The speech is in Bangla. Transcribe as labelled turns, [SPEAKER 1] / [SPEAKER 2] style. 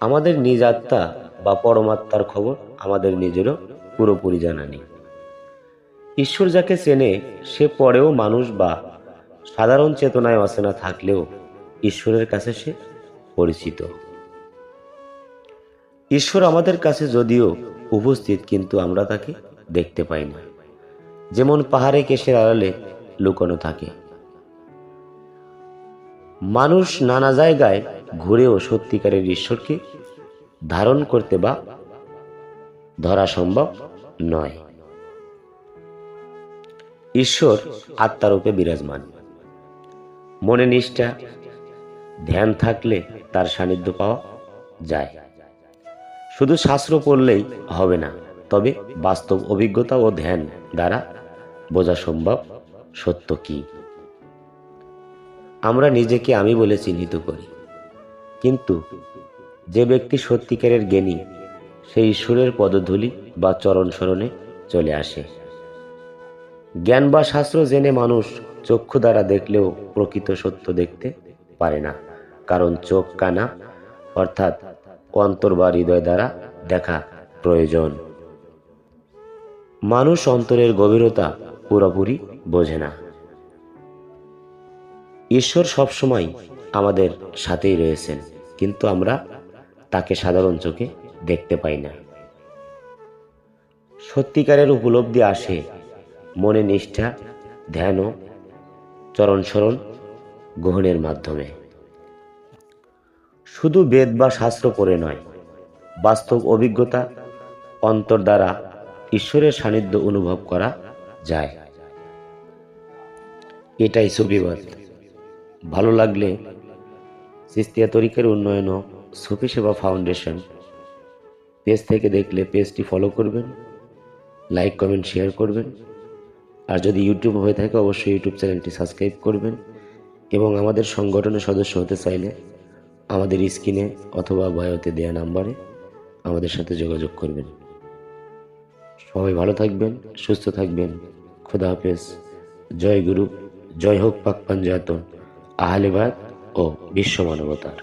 [SPEAKER 1] আমাদের নিজ আত্মা বা পরমাত্মার খবর আমাদের নিজেরও পুরোপুরি জানা নেই। ঈশ্বর যাকে চেনে সে পরেও মানুষ বা সাধারণ চেতনায় অচেনা থাকলেও ঈশ্বরের কাছে সে পরিচিত। ঈশ্বর আমাদের কাছে যদিও উপস্থিত, কিন্তু আমরা তাকে দেখতে পাই না। যেমন পাহাড়ে কেশের আড়ালে লুকানো থাকে। মানুষ নানা জায়গায় ঘুরেও সত্যিকারের ঈশ্বরকে ধারণ করতে বা ধরা সম্ভব নয়। ঈশ্বর আত্মারূপে বিরাজমান। মনে নিষ্ঠা ধ্যান থাকলে তার সান্নিধ্য পাওয়া যায়। শুধু শাস্ত্র পড়লেই হবে না, তবে বাস্তব অভিজ্ঞতা ও ধ্যান দ্বারা বোঝা সম্ভব সত্য কি। আমরা নিজেকে আমি বলে চিহ্নিত করি, কিন্তু যে ব্যক্তি সত্যিকারের জ্ঞানী সে ঈশ্বরের পদধূলি বা চরণ স্মরণে চলে আসে। জ্ঞান বা শাস্ত্র জেনে মানুষ চক্ষু দ্বারা দেখলেও প্রকৃত সত্য দেখতে পারে না, কারণ চোখ কানা অর্থাৎ অন্তর বা হৃদয় দ্বারা দেখা প্রয়োজন। মানুষ অন্তরের গভীরতা পুরোপুরি বোঝে না। ঈশ্বর সবসময় আমাদের সাথেই রয়েছেন, কিন্তু আমরা তাকে সাধারণ চোখে দেখতে পাই না। সত্যিকারের উপলব্ধি আসে মনে নিষ্ঠা, ধ্যান ও চরণ স্মরণ গ্রহণের মাধ্যমে। শুধু বেদ বা শাস্ত্র পড়ে নয়, বাস্তব অভিজ্ঞতা অন্তর দ্বারা ঈশ্বরের সান্নিধ্য অনুভব করা যায়। এটাই সুফিবাদ। ভালো লাগলে চিশতিয়া তরিকার উন্নয়ন ও সুফি সেবা ফাউন্ডেশন পেজ থেকে দেখলে পেজটি ফলো করবেন, লাইক কমেন্ট শেয়ার করবেন। আর যদি ইউটিউব হয়ে থাকে অবশ্যই ইউটিউব চ্যানেলটি সাবস্ক্রাইব করবেন, এবং আমাদের সংগঠনের সদস্য হতে চাইলে আমাদের স্ক্রিনে অথবা বায়োতে দেয়া নাম্বারে আমাদের সাথে যোগাযোগ করবেন। সবাই ভালো থাকবেন, সুস্থ থাকবেন। খোদা হাফেজ। জয় গুরু, জয় হোক পাক পাঞ্জাতন, আহলে বায়াত ও বিশ্ব মানবতার।